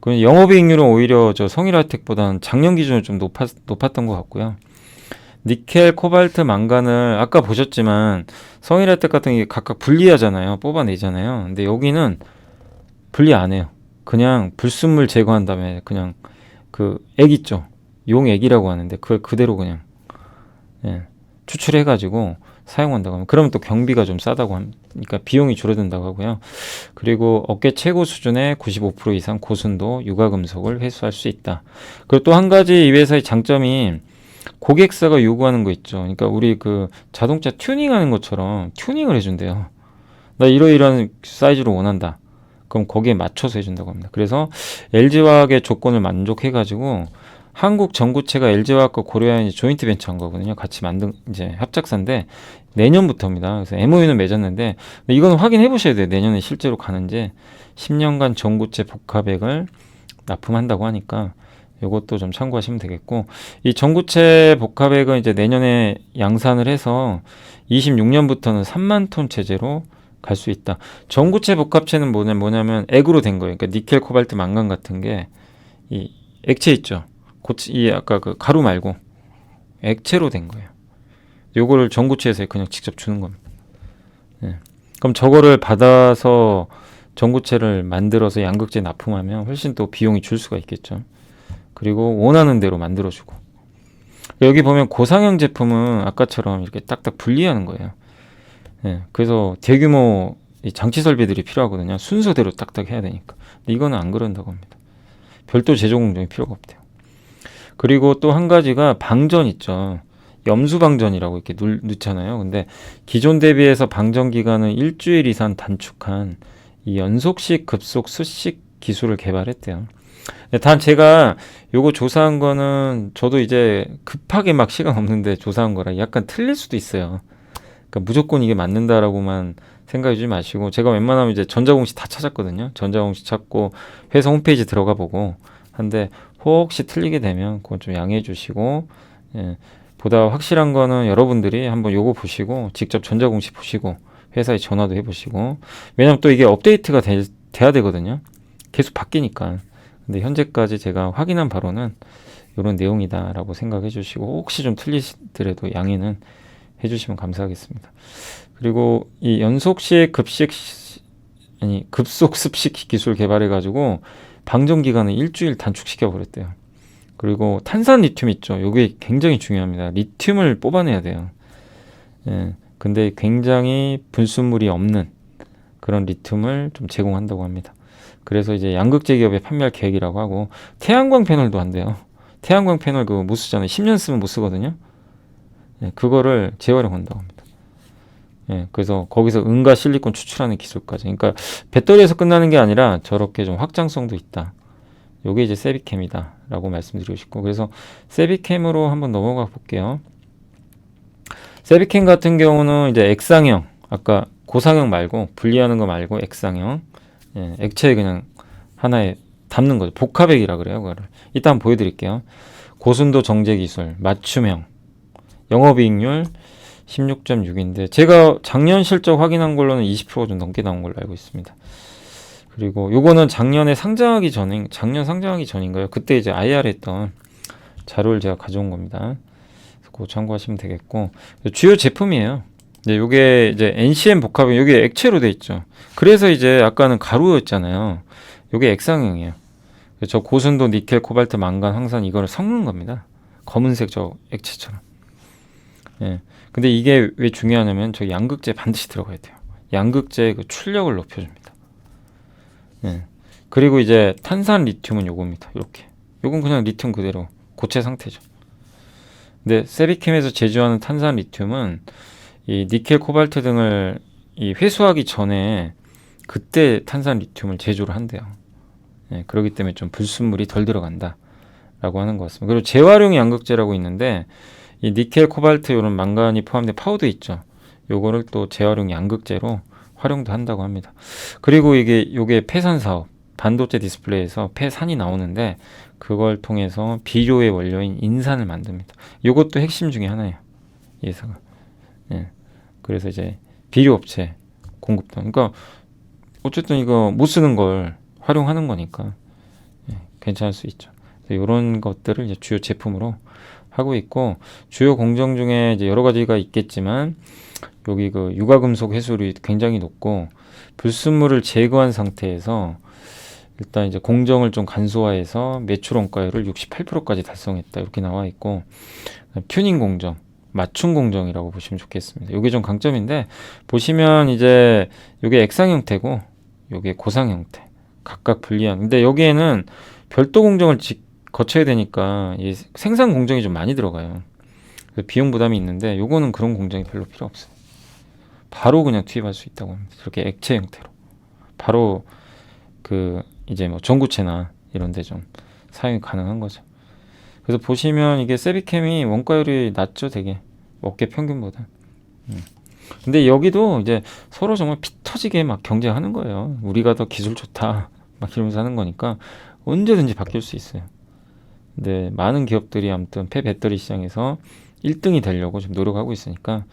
그 영업이익률은 오히려 저 성일하이텍보다는 작년 기준으로 좀 높았던 것 같고요. 니켈, 코발트, 망간을 아까 보셨지만 성일하이텍 같은 게 각각 분리하잖아요. 뽑아내잖아요. 근데 여기는 분리 안 해요. 그냥 불순물 제거한 다음에 그냥 그 액 있죠. 용액이라고 하는데 그걸 그대로 그냥 추출해가지고 사용한다고 하면, 그러면 또 경비가 좀 싸다고 하니까 비용이 줄어든다고 하고요. 그리고 업계 최고 수준의 95% 이상 고순도 유가금속을 회수할 수 있다. 그리고 또 한 가지 이 회사의 장점이 고객사가 요구하는 거 있죠. 그러니까 우리 그 자동차 튜닝하는 것처럼 튜닝을 해준대요. 나 이러이러한 사이즈로 원한다. 그럼 거기에 맞춰서 해준다고 합니다. 그래서 LG화학의 조건을 만족해가지고 한국 전구체가 LG화학과 고려아연이 조인트 벤처한 거거든요. 같이 만든 이제 합작사인데 내년부터입니다. 그래서 MOU는 맺었는데 이건 확인해 보셔야 돼요. 내년에 실제로 가는지. 10년간 전구체 복합액을 납품한다고 하니까 이것도 좀 참고하시면 되겠고, 이 전구체 복합액은 이제 내년에 양산을 해서 26년부터는 3만 톤 체제로 갈 수 있다. 전구체 복합체는 뭐냐면 액으로 된 거예요. 그러니까 니켈, 코발트, 망간 같은 게 이 액체 있죠. 이 아까 그 가루 말고 액체로 된 거예요. 요거를 전구체에서 그냥 직접 주는 겁니다. 예. 그럼 저거를 받아서 전구체를 만들어서 양극재 납품하면 훨씬 또 비용이 줄 수가 있겠죠. 그리고 원하는 대로 만들어주고. 여기 보면 고상형 제품은 아까처럼 이렇게 딱딱 분리하는 거예요. 예. 그래서 대규모 장치 설비들이 필요하거든요. 순서대로 딱딱 해야 되니까. 근데 이거는 안 그런다고 합니다. 별도 제조 공정이 필요가 없대요. 그리고 또 한 가지가 방전 있죠. 염수 방전이라고 이렇게 넣잖아요. 근데 기존 대비해서 방전 기간을 일주일 이상 단축한 이 연속식 급속 수식 기술을 개발했대요. 단 제가 요거 조사한 거는 저도 이제 급하게 막 시간 없는데 조사한 거라 약간 틀릴 수도 있어요. 그러니까 무조건 이게 맞는다라고만 생각해 주지 마시고, 제가 웬만하면 이제 전자공시 다 찾았거든요. 전자공시 찾고 회사 홈페이지 들어가 보고 한데, 혹시 틀리게 되면 그건 좀 양해해 주시고, 예, 보다 확실한 거는 여러분들이 한번 요거 보시고 직접 전자공시 보시고 회사에 전화도 해보시고, 왜냐면 또 이게 업데이트가 돼야 되거든요. 계속 바뀌니까. 근데 현재까지 제가 확인한 바로는 이런 내용이다라고 생각해 주시고, 혹시 좀 틀리시더라도 양해는 해주시면 감사하겠습니다. 그리고 이 연속식 급속 습식 기술 개발해가지고 방전 기간을 일주일 단축시켜 버렸대요. 그리고 탄산 리튬 있죠. 이게 굉장히 중요합니다. 리튬을 뽑아내야 돼요. 예, 근데 굉장히 불순물이 없는 그런 리튬을 좀 제공한다고 합니다. 그래서 이제 양극재 기업에 판매할 계획이라고 하고, 태양광 패널도 한대요. 태양광 패널 그거 못 쓰잖아요. 10년 쓰면 못 쓰거든요. 예, 그거를 재활용한다고 합니다. 예, 그래서 거기서 은과 실리콘 추출하는 기술까지. 그러니까 배터리에서 끝나는 게 아니라 저렇게 좀 확장성도 있다. 요게 이제 세비캠이다 라고 말씀드리고 싶고, 그래서 세비캠으로 한번 넘어가 볼게요. 세비캠 같은 경우는 이제 액상형, 아까 고상형 말고 분리하는 거 말고 액상형, 예, 액체에 그냥 하나에 담는 거죠. 복합액이라 그래요. 그거를 이따 한번 보여드릴게요. 고순도 정제 기술, 맞춤형, 영업이익률 16.6인데 제가 작년 실적 확인한 걸로는 20%좀 넘게 나온 걸로 알고 있습니다. 그리고 요거는 작년 상장하기 전인가요? 그때 이제 IR 했던 자료를 제가 가져온 겁니다. 그거 참고하시면 되겠고, 주요 제품이에요. 이제 요게 이제 NCM 복합이 요게 액체로 돼 있죠. 그래서 이제 아까는 가루였잖아요. 요게 액상형이에요. 저 고순도 니켈, 코발트, 망간, 황산 이거를 섞는 겁니다. 검은색 저 액체처럼. 예. 근데 이게 왜 중요하냐면 저 양극재 반드시 들어가야 돼요. 양극재의 그 출력을 높여줍니다. 예. 그리고 이제 탄산 리튬은 요겁니다. 이렇게. 요건 그냥 리튬 그대로 고체 상태죠. 근데 세비캠에서 제조하는 탄산 리튬은 이 니켈, 코발트 등을 이 회수하기 전에 그때 탄산 리튬을 제조를 한대요. 예, 그렇기 때문에 좀 불순물이 덜 들어간다 라고 하는 것 같습니다. 그리고 재활용 양극재라고 있는데 이 니켈, 코발트 이런 망간이 포함된 파우더 있죠. 요거를 또 재활용 양극재로 활용도 한다고 합니다. 그리고 요게 폐산 사업, 반도체 디스플레이에서 폐산이 나오는데 그걸 통해서 비료의 원료인 인산을 만듭니다. 요것도 핵심 중에 하나예요. 이 회사가. 예. 그래서 이제 비료 업체 공급도. 그러니까 어쨌든 이거 못 쓰는 걸 활용하는 거니까 예, 괜찮을 수 있죠. 이런 것들을 이제 주요 제품으로 하고 있고, 주요 공정 중에 이제 여러 가지가 있겠지만 여기 그 유가금속 회수율이 굉장히 높고 불순물을 제거한 상태에서 일단 이제 공정을 좀 간소화해서 매출 원가율을 68%까지 달성했다 이렇게 나와 있고, 튜닝 공정, 맞춤 공정이라고 보시면 좋겠습니다. 이게 좀 강점인데 보시면 이제 이게 액상 형태고 이게 고상 형태 각각 분리한. 근데 여기에는 별도 공정을 거쳐야 되니까 이 생산 공정이 좀 많이 들어가요. 그래서 비용 부담이 있는데 요거는 그런 공정이 별로 필요 없어요. 바로 그냥 투입할 수 있다고 합니다. 그렇게 액체 형태로 바로 그 이제 뭐 전구체나 이런 데 좀 사용이 가능한 거죠. 그래서 보시면 이게 세비캠이 원가율이 낮죠, 되게 업계 평균보다. 근데 여기도 이제 서로 정말 피 터지게 막 경쟁하는 거예요. 우리가 더 기술 좋다 막 이러면서 하는 거니까 언제든지 바뀔 수 있어요. 근데 많은 기업들이 아무튼 폐배터리 시장에서 1등이 되려고 지금 노력하고 있으니까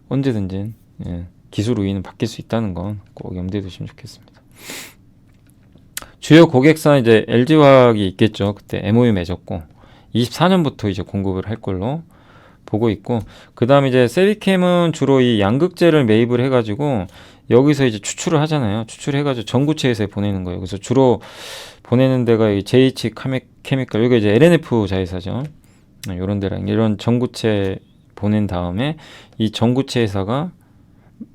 언제든지 예, 기술 우위는 바뀔 수 있다는 건 꼭 염두에 두시면 좋겠습니다. 주요 고객사 이제 LG화학이 있겠죠. 그때 MOU 맺었고 24년부터 이제 공급을 할 걸로 보고 있고, 그 다음에 이제 세비캠은 주로 이 양극재를 매입을 해가지고 여기서 이제 추출을 하잖아요. 추출해가지고 전구체 회사에 보내는 거예요. 그래서 주로 보내는 데가 이 JH 케미칼, 여기 이제 LNF 자회사죠. 이런 데랑 이런 전구체 보낸 다음에 이 전구체 회사가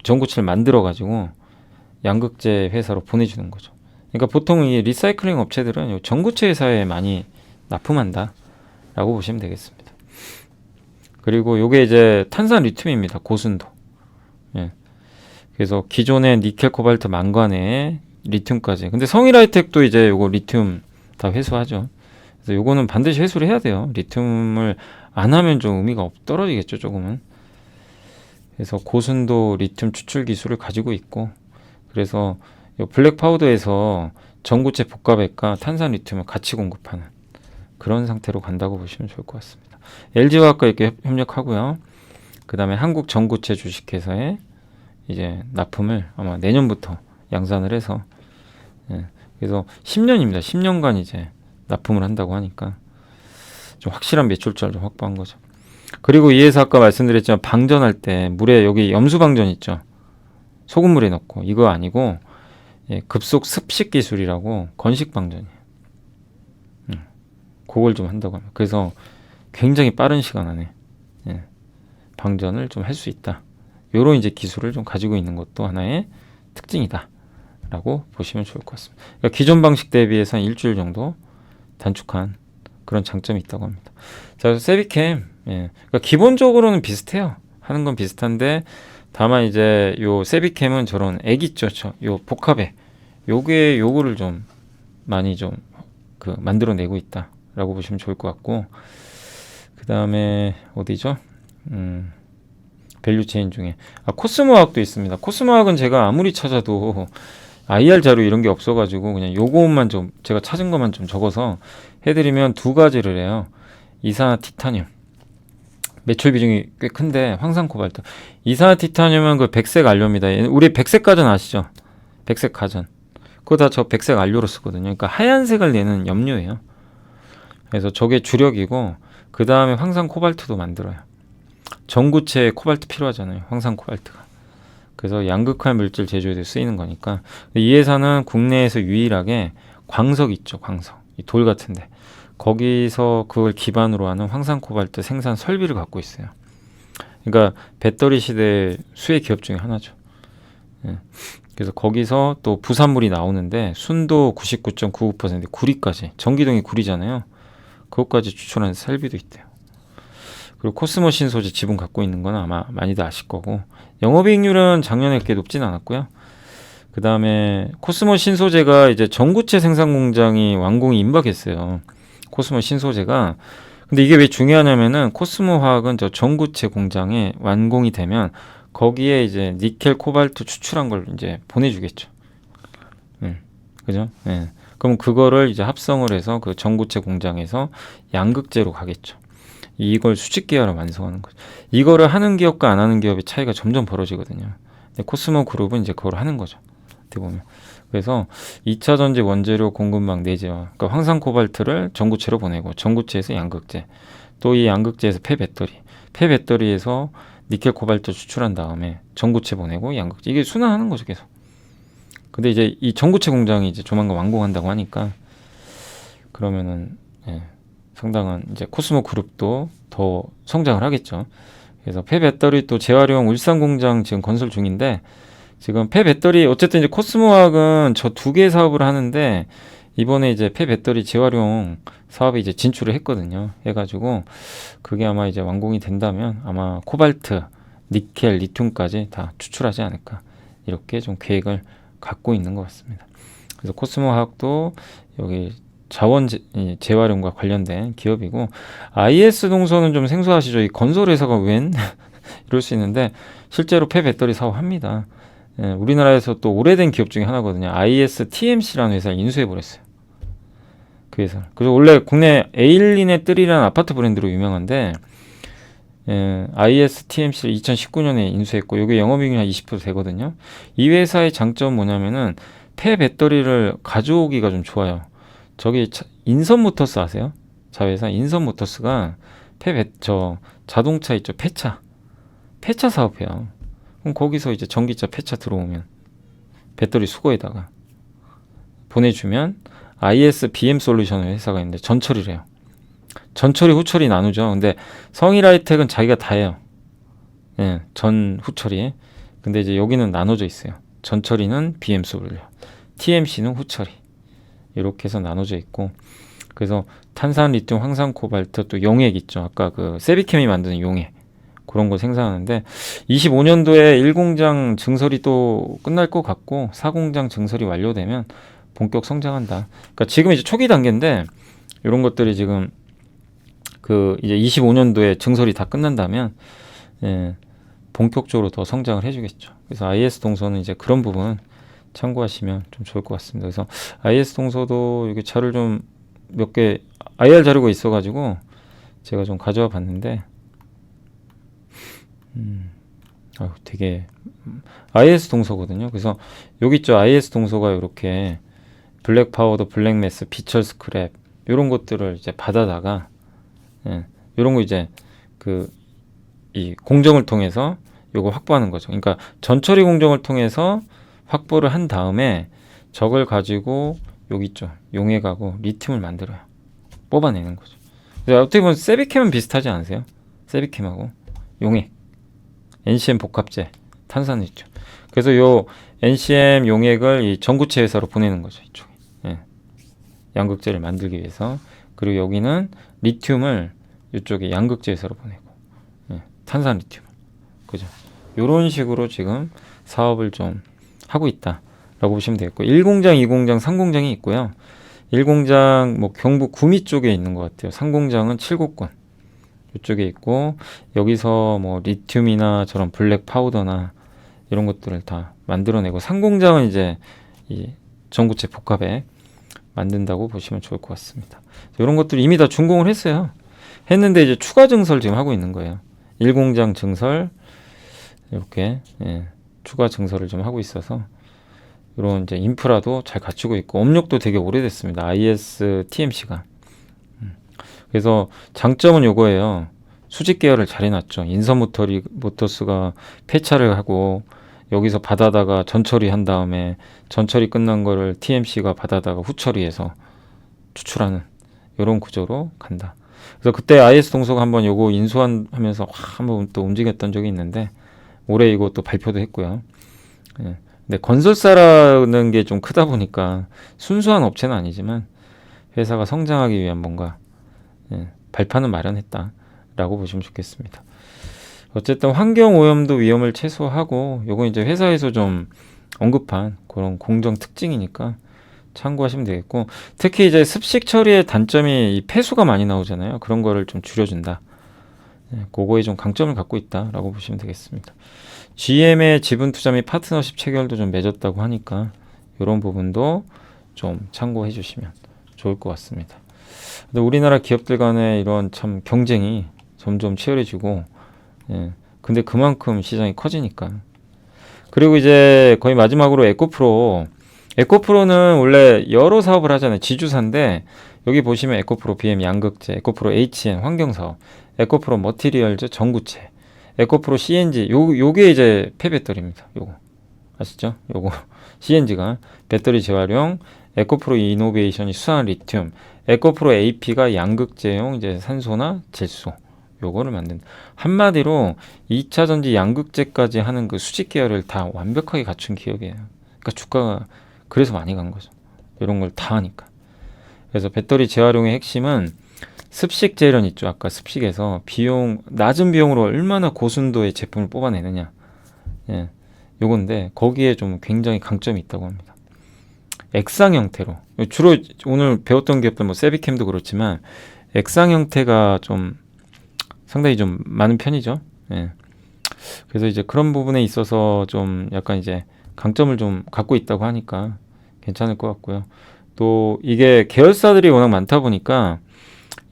전구체를 만들어가지고 양극재 회사로 보내주는 거죠. 그러니까 보통 이 리사이클링 업체들은 전구체 회사에 많이 납품한다 라고 보시면 되겠습니다. 그리고 요게 이제 탄산 리튬입니다. 고순도. 예. 그래서 기존의 니켈, 코발트, 망간에 리튬까지. 근데 성일하이텍도 이제 요거 리튬 다 회수하죠. 그래서 요거는 반드시 회수를 해야 돼요. 리튬을 안 하면 좀 의미가 떨어지겠죠, 조금은. 그래서 고순도 리튬 추출 기술을 가지고 있고, 그래서 요 블랙 파우더에서 전구체 복합액과 탄산 리튬을 같이 공급하는 그런 상태로 간다고 보시면 좋을 것 같습니다. LG화학과 이렇게 협력하고요. 그 다음에 한국 전구체 주식회사에 이제 납품을 아마 내년부터 양산을 해서 예, 그래서 10년입니다. 10년간 이제 납품을 한다고 하니까 좀 확실한 매출자를 좀 확보한 거죠. 그리고 이 회사 아까 말씀드렸지만 방전할 때 물에 여기 염수 방전 있죠. 소금물에 넣고 이거 아니고 예, 급속 습식 기술이라고 건식 방전이에요. 그걸 좀 한다고 합니다. 그래서 굉장히 빠른 시간 안에 예, 방전을 좀 할 수 있다. 요런 이제 기술을 좀 가지고 있는 것도 하나의 특징이다 라고 보시면 좋을 것 같습니다. 그러니까 기존 방식 대비해서 한 일주일 정도 단축한 그런 장점이 있다고 합니다. 자, 세비캠 예, 그러니까 기본적으로는 비슷해요. 하는 건 비슷한데 다만 이제 요 세비캠은 저런 액 있죠. 요 복합액 요거를 좀 많이 좀 그 만들어내고 있다 라고 보시면 좋을 것 같고, 그 다음에 어디죠? 밸류체인 중에. 코스모화학도 있습니다. 코스모화학은 제가 아무리 찾아도 IR 자료 이런 게 없어가지고 그냥 요것만 좀 제가 찾은 것만 좀 적어서 해드리면 두 가지를 해요. 이산화티타늄. 매출 비중이 꽤 큰데 황산 코발트. 이산화티타늄은 그 백색 안료입니다. 우리 백색 가전 아시죠? 백색 가전. 그거 다 저 백색 안료로 쓰거든요. 그러니까 하얀색을 내는 염료예요. 그래서 저게 주력이고 그 다음에 황산 코발트도 만들어요. 전구체에 코발트 필요하잖아요. 황산 코발트가. 그래서 양극화 물질 제조에 쓰이는 거니까. 이 회사는 국내에서 유일하게 광석 있죠. 광석. 이 돌 같은데. 거기서 그걸 기반으로 하는 황산 코발트 생산 설비를 갖고 있어요. 그러니까 배터리 시대 수혜 기업 중에 하나죠. 예. 그래서 거기서 또 부산물이 나오는데 순도 99.99%, 구리까지. 전기동이 구리잖아요. 그것까지 추출하는 설비도 있대요. 그리고 코스모 신소재 지분 갖고 있는 건 아마 많이들 아실 거고, 영업이익률은 작년에 그렇게 높진 않았고요. 그 다음에 코스모 신소재가 이제 전구체 생산 공장이 완공이 임박했어요. 코스모 신소재가. 근데 이게 왜 중요하냐면은 코스모 화학은 저 전구체 공장에 완공이 되면 거기에 이제 니켈 코발트 추출한 걸 이제 보내주겠죠. 그죠? 예. 그럼 그거를 이제 합성을 해서 그 전구체 공장에서 양극재로 가겠죠. 이걸 수직 계열을 완성하는 거죠. 이거를 하는 기업과 안 하는 기업의 차이가 점점 벌어지거든요. 근데 코스모 그룹은 이제 그걸 하는 거죠. 어떻게 보면. 그래서 2차 전지 원재료 공급망 내재화. 그러니까 황산 코발트를 전구체로 보내고 전구체에서 양극재. 또 이 양극재에서 폐배터리. 폐배터리에서 니켈 코발트 추출한 다음에 전구체 보내고 양극재. 이게 순환하는 거죠, 계속. 근데 이제 이 전구체 공장이 이제 조만간 완공한다고 하니까 그러면은 상당한 이제 코스모 그룹도 더 성장을 하겠죠. 그래서 폐배터리 또 재활용 울산 공장 지금 건설 중인데 지금 폐배터리 어쨌든 이제 코스모학은 저 두 개 사업을 하는데 이번에 이제 폐배터리 재활용 사업에 이제 진출을 했거든요. 해가지고 그게 아마 이제 완공이 된다면 아마 코발트, 니켈, 리튬까지 다 추출하지 않을까 이렇게 좀 계획을 갖고 있는 것 같습니다. 그래서 코스모학도 여기 자원 재활용과 관련된 기업이고 IS 동서는 좀 생소하시죠? 이 건설회사가 웬 이럴 수 있는데 실제로 폐배터리 사업합니다. 우리나라에서 또 오래된 기업 중에 하나거든요. ISTMC라는 회사를 인수해버렸어요. 그 회사. 그래서 원래 국내 에일린의 뜰이라는 아파트 브랜드로 유명한데 ISTMC를 2019년에 인수했고 여기 영업이익률 한 20% 되거든요. 이 회사의 장점은 뭐냐면은 폐배터리를 가져오기가 좀 좋아요. 저기 인선모터스 아세요? 자회사 인선모터스가 자동차 있죠. 폐차 사업해요. 그럼 거기서 이제 전기차 폐차 들어오면 배터리 수거에다가 보내주면 ISBM 솔루션 회사가 있는데 전처리래요. 전처리 후처리 나누죠. 근데 성일하이텍은 자기가 다 해요. 전 후처리. 근데 이제 여기는 나눠져 있어요. 전처리는 BM 솔루션, TMC는 후처리. 이렇게 해서 나눠져 있고 그래서 탄산, 리튬, 황산, 코발트 또 용액 있죠. 아까 그 세비캠이 만드는 용액 그런 거 생산하는데 25년도에 1공장 증설이 또 끝날 것 같고 4공장 증설이 완료되면 본격 성장한다. 그러니까 지금 이제 초기 단계인데 이런 것들이 지금 그 이제 25년도에 증설이 다 끝난다면 본격적으로 더 성장을 해주겠죠. 그래서 IS 동서는 이제 그런 부분 참고하시면 좀 좋을 것 같습니다. 그래서 IS 동서도 여기 자료를 좀 몇 개 IR 자료가 있어가지고 제가 좀 가져와 봤는데 되게 IS 동서거든요. 그래서 여기 있죠. IS 동서가 이렇게 블랙 파우더, 블랙 매스, 비철 스크랩 이런 것들을 이제 받아다가 이런 거 이제 그 이 공정을 통해서 요거 확보하는 거죠. 그러니까 전처리 공정을 통해서 확보를 한 다음에 저걸 가지고 여기 있죠. 용액하고 리튬을 만들어요. 뽑아내는 거죠. 어떻게 보면 세비캠은 비슷하지 않으세요? 세비캠하고 용액, NCM 복합재, 탄산이 있죠. 그래서 요 NCM 용액을 이 전구체 회사로 보내는 거죠. 이쪽에. 양극재를 만들기 위해서. 그리고 여기는 리튬을 이쪽에 양극재 회사로 보내고 탄산 리튬. 그죠? 요런 식으로 지금 사업을 좀 하고 있다라고 보시면 되겠고 1공장, 2공장, 3공장이 있고요. 1공장 뭐 경북 구미 쪽에 있는 것 같아요. 3공장은 칠곡군 이쪽에 있고, 여기서 뭐 리튬이나 저런 블랙 파우더나 이런 것들을 다 만들어내고, 상공장은 이제 이 전구체 복합에 만든다고 보시면 좋을 것 같습니다. 이런 것들 이미 다 준공을 했어요. 했는데 이제 추가 증설 지금 하고 있는 거예요. 1공장 증설 이렇게 추가 증설을 좀 하고 있어서 이런 이제 인프라도 잘 갖추고 있고 업력도 되게 오래됐습니다. IS TMC가. 그래서 장점은 요거예요. 수직 계열을 잘 해놨죠. 인선 모터스가 폐차를 하고 여기서 받아다가 전처리 한 다음에 전처리 끝난 거를 TMC가 받아다가 후처리해서 추출하는 이런 구조로 간다. 그래서 그때 IS 동서가 한번 요거 인수하면서 한번 또 움직였던 적이 있는데 올해 이거 또 발표도 했고요. 근데 건설사라는 게 좀 크다 보니까 순수한 업체는 아니지만 회사가 성장하기 위한 뭔가 발판은 마련했다라고 보시면 좋겠습니다. 어쨌든 환경 오염도 위험을 최소화하고 요건 이제 회사에서 좀 언급한 그런 공정 특징이니까 참고하시면 되겠고, 특히 이제 습식 처리의 단점이 이 폐수가 많이 나오잖아요. 그런 거를 좀 줄여준다. 그거에 좀 강점을 갖고 있다라고 보시면 되겠습니다. GM의 지분 투자 및 파트너십 체결도 좀 맺었다고 하니까 이런 부분도 좀 참고해 주시면 좋을 것 같습니다. 근데 우리나라 기업들 간의 이런 참 경쟁이 점점 치열해지고, 근데 그만큼 시장이 커지니까. 그리고 이제 거의 마지막으로 에코프로는 원래 여러 사업을 하잖아요. 지주사인데 여기 보시면 에코프로 BM 양극재, 에코프로 HN 환경사업, 에코프로 머티리얼즈 전구체, 에코프로 CNG 요게 이제 폐배터리입니다. 요거 아시죠? 요거 CNG가 배터리 재활용, 에코프로 이노베이션이 수산화 리튬, 에코프로 AP가 양극재용 이제 산소나 질소 요거를 만든다. 한마디로 2차 전지 양극재까지 하는 그 수직 계열을 다 완벽하게 갖춘 기업이에요. 그러니까 주가가 그래서 많이 간 거죠. 이런 걸 다 하니까. 그래서 배터리 재활용의 핵심은 습식 재련 있죠. 아까 습식에서 낮은 비용으로 얼마나 고순도의 제품을 뽑아내느냐. 요건데 거기에 좀 굉장히 강점이 있다고 합니다. 액상 형태로. 주로 오늘 배웠던 기업들 뭐 세비캠도 그렇지만 액상 형태가 좀 상당히 좀 많은 편이죠. 그래서 이제 그런 부분에 있어서 좀 약간 이제 강점을 좀 갖고 있다고 하니까 괜찮을 것 같고요. 또 이게 계열사들이 워낙 많다 보니까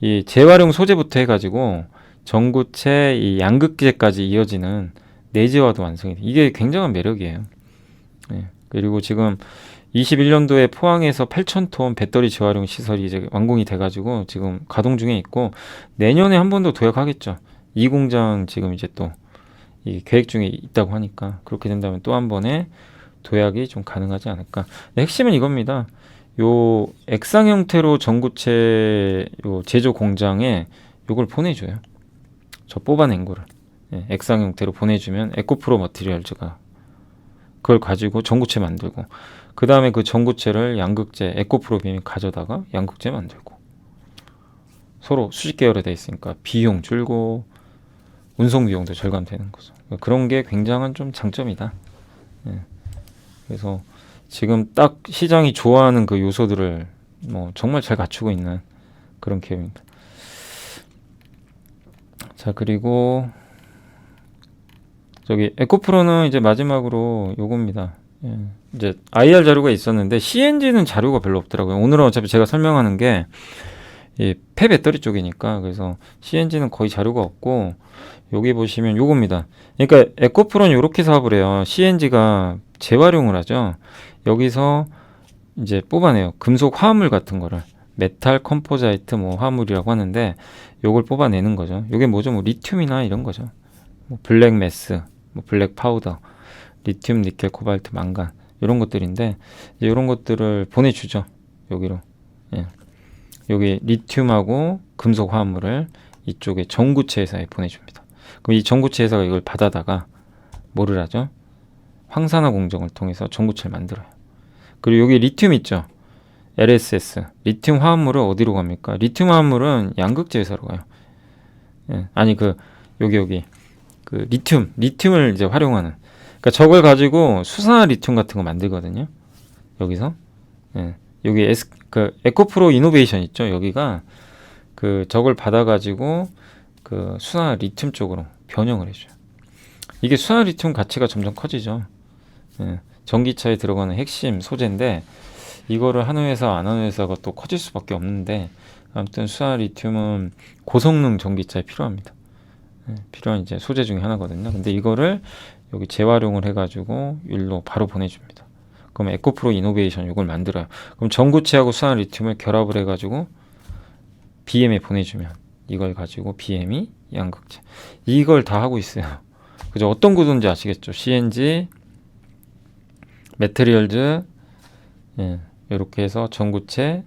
이 재활용 소재부터 해가지고 전구체, 이 양극재까지 이어지는 내재화도 완성이 돼. 이게 굉장한 매력이에요. 그리고 지금 21년도에 포항에서 8,000톤 배터리 재활용 시설이 이제 완공이 돼가지고 지금 가동 중에 있고 내년에 한 번 더 도약하겠죠. 이 공장 지금 이제 또 이 계획 중에 있다고 하니까 그렇게 된다면 또 한 번에 도약이 좀 가능하지 않을까. 핵심은 이겁니다. 요 액상 형태로 전구체 요 제조 공장에 요걸 보내줘요. 저 뽑아낸 거를 액상 형태로 보내주면 에코프로 머티리얼즈가 그걸 가지고 전구체 만들고 그 다음에 그 전구체를 양극재 에코프로 빔이 가져다가 양극재 만들고 서로 수직 계열에 돼 있으니까 비용 줄고 운송 비용도 절감되는 거죠. 그런 게 굉장한 좀 장점이다. 그래서 지금 딱 시장이 좋아하는 그 요소들을 뭐 정말 잘 갖추고 있는 그런 기업입니다. 자, 그리고 저기 에코프로는 이제 마지막으로 요겁니다. 이제 IR 자료가 있었는데 CNG는 자료가 별로 없더라고요. 오늘은 어차피 제가 설명하는 게 이 폐배터리 쪽이니까 그래서 CNG는 거의 자료가 없고 여기 보시면 요겁니다. 그러니까 에코프로는 이렇게 사업을 해요. CNG가 재활용을 하죠. 여기서 이제 뽑아내요. 금속 화합물 같은 거를 메탈 컴포자이트 뭐 화합물이라고 하는데 요걸 뽑아내는 거죠. 요게 뭐죠? 뭐 리튬이나 이런 거죠. 뭐 블랙 매스, 뭐 블랙 파우더, 리튬, 니켈, 코발트, 망간 이런 것들인데 이제 이런 것들을 보내주죠. 여기로. 여기 리튬하고 금속 화합물을 이쪽에 전구체 회사에 보내줍니다. 그럼 이 전구체 회사가 이걸 받아다가 뭐를 하죠? 황산화 공정을 통해서 전구체를 만들어요. 그리고 여기 리튬 있죠? LSS. 리튬 화합물을 어디로 갑니까? 리튬 화합물은 양극재 회사로 가요. 아니 여기 그 리튬을 이제 활용하는. 그러니까 저걸 가지고 수산화 리튬 같은 거 만들거든요. 여기서. 여기 그 에코프로 이노베이션 있죠. 여기가 그 저걸 받아가지고 그 순환 리튬 쪽으로 변형을 해줘요. 이게 순환 리튬 가치가 점점 커지죠. 예, 전기차에 들어가는 핵심 소재인데 이거를 하는 회사 안 하는 회사가 또 커질 수밖에 없는데 아무튼 순환 리튬은 고성능 전기차에 필요합니다. 예, 필요한 이제 소재 중에 하나거든요. 근데 이거를 여기 재활용을 해가지고 일로 바로 보내줍니다. 그럼 에코프로 이노베이션 이걸 만들어요. 그럼 전구체하고 순환 리튬을 결합을 해가지고 BM에 보내주면 이걸 가지고 BM이 양극재 이걸 다 하고 있어요. 그죠? 어떤 구조인지 아시겠죠? CNG, 매트리얼즈, 예, 이렇게 해서 전구체,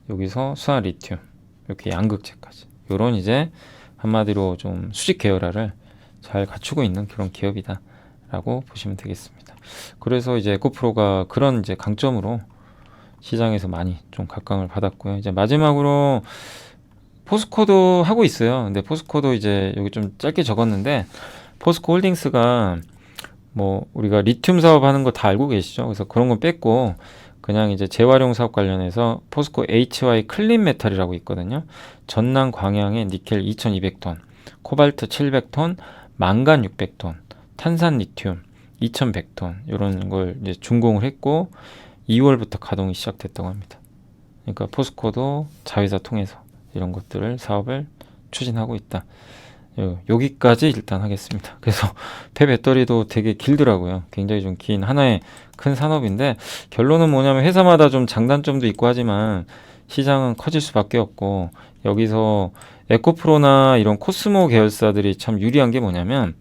여기서 순환 리튬, 이렇게 양극재까지. 이런 이제 한마디로 좀 수직 계열화를 잘 갖추고 있는 그런 기업이다라고 보시면 되겠습니다. 그래서 이제 에코프로가 그런 이제 강점으로 시장에서 많이 좀 각광을 받았고요. 이제 마지막으로 포스코도 하고 있어요. 근데 포스코도 이제 여기 좀 짧게 적었는데 포스코 홀딩스가 뭐 우리가 리튬 사업 하는 거 다 알고 계시죠? 그래서 그런 건 뺐고 그냥 이제 재활용 사업 관련해서 포스코 HY 클린 메탈이라고 있거든요. 전남 광양에 니켈 2200톤, 코발트 700톤, 망간 600톤, 탄산 리튬 2100톤 이런 걸 이제 준공을 했고 2월부터 가동이 시작됐다고 합니다. 그러니까 포스코도 자회사 통해서 이런 것들을 사업을 추진하고 있다. 여기까지 일단 하겠습니다. 그래서 폐배터리도 되게 길더라고요. 굉장히 좀 긴 하나의 큰 산업인데 결론은 뭐냐면 회사마다 좀 장단점도 있고 하지만 시장은 커질 수밖에 없고 여기서 에코프로나 이런 코스모 계열사들이 참 유리한 게 뭐냐면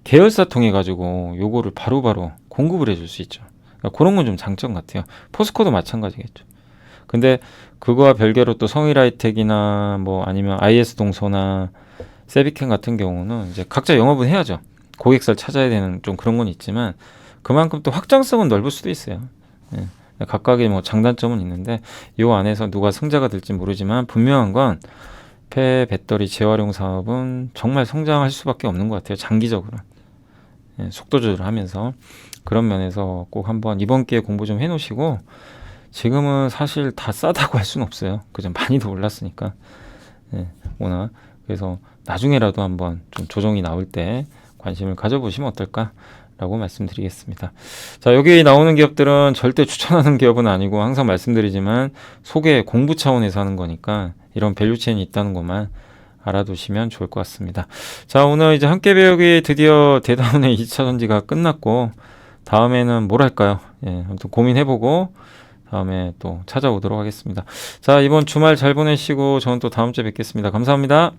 계열사 통해 가지고 요거를 바로바로 공급을 해줄 수 있죠. 그러니까 그런 건 좀 장점 같아요. 포스코도 마찬가지겠죠. 근데 그거와 별개로 또 성일하이텍이나 뭐 아니면 IS 동소나 세비켄 같은 경우는 이제 각자 영업은 해야죠. 고객사를 찾아야 되는 좀 그런 건 있지만 그만큼 또 확장성은 넓을 수도 있어요. 예. 각각의 뭐 장단점은 있는데 이 안에서 누가 승자가 될지 모르지만 분명한 건 폐배터리 재활용 사업은 정말 성장할 수밖에 없는 것 같아요. 장기적으로. 예, 속도 조절하면서 그런 면에서 꼭 한번 이번 기회에 공부 좀 해놓으시고 지금은 사실 다 싸다고 할 수는 없어요. 그죠? 많이 더 올랐으니까. 예, 워낙. 그래서 나중에라도 한번 좀 조정이 나올 때 관심을 가져보시면 어떨까라고 말씀드리겠습니다. 자, 여기 나오는 기업들은 절대 추천하는 기업은 아니고 항상 말씀드리지만 소개 공부 차원에서 하는 거니까 이런 밸류체인이 있다는 것만 알아두시면 좋을 것 같습니다. 자, 오늘 이제 함께 배우기 드디어 대담의 2차 전지가 끝났고 다음에는 뭘 할까요? 예, 아무튼 고민해보고 다음에 또 찾아오도록 하겠습니다. 자, 이번 주말 잘 보내시고 저는 또 다음 주에 뵙겠습니다. 감사합니다.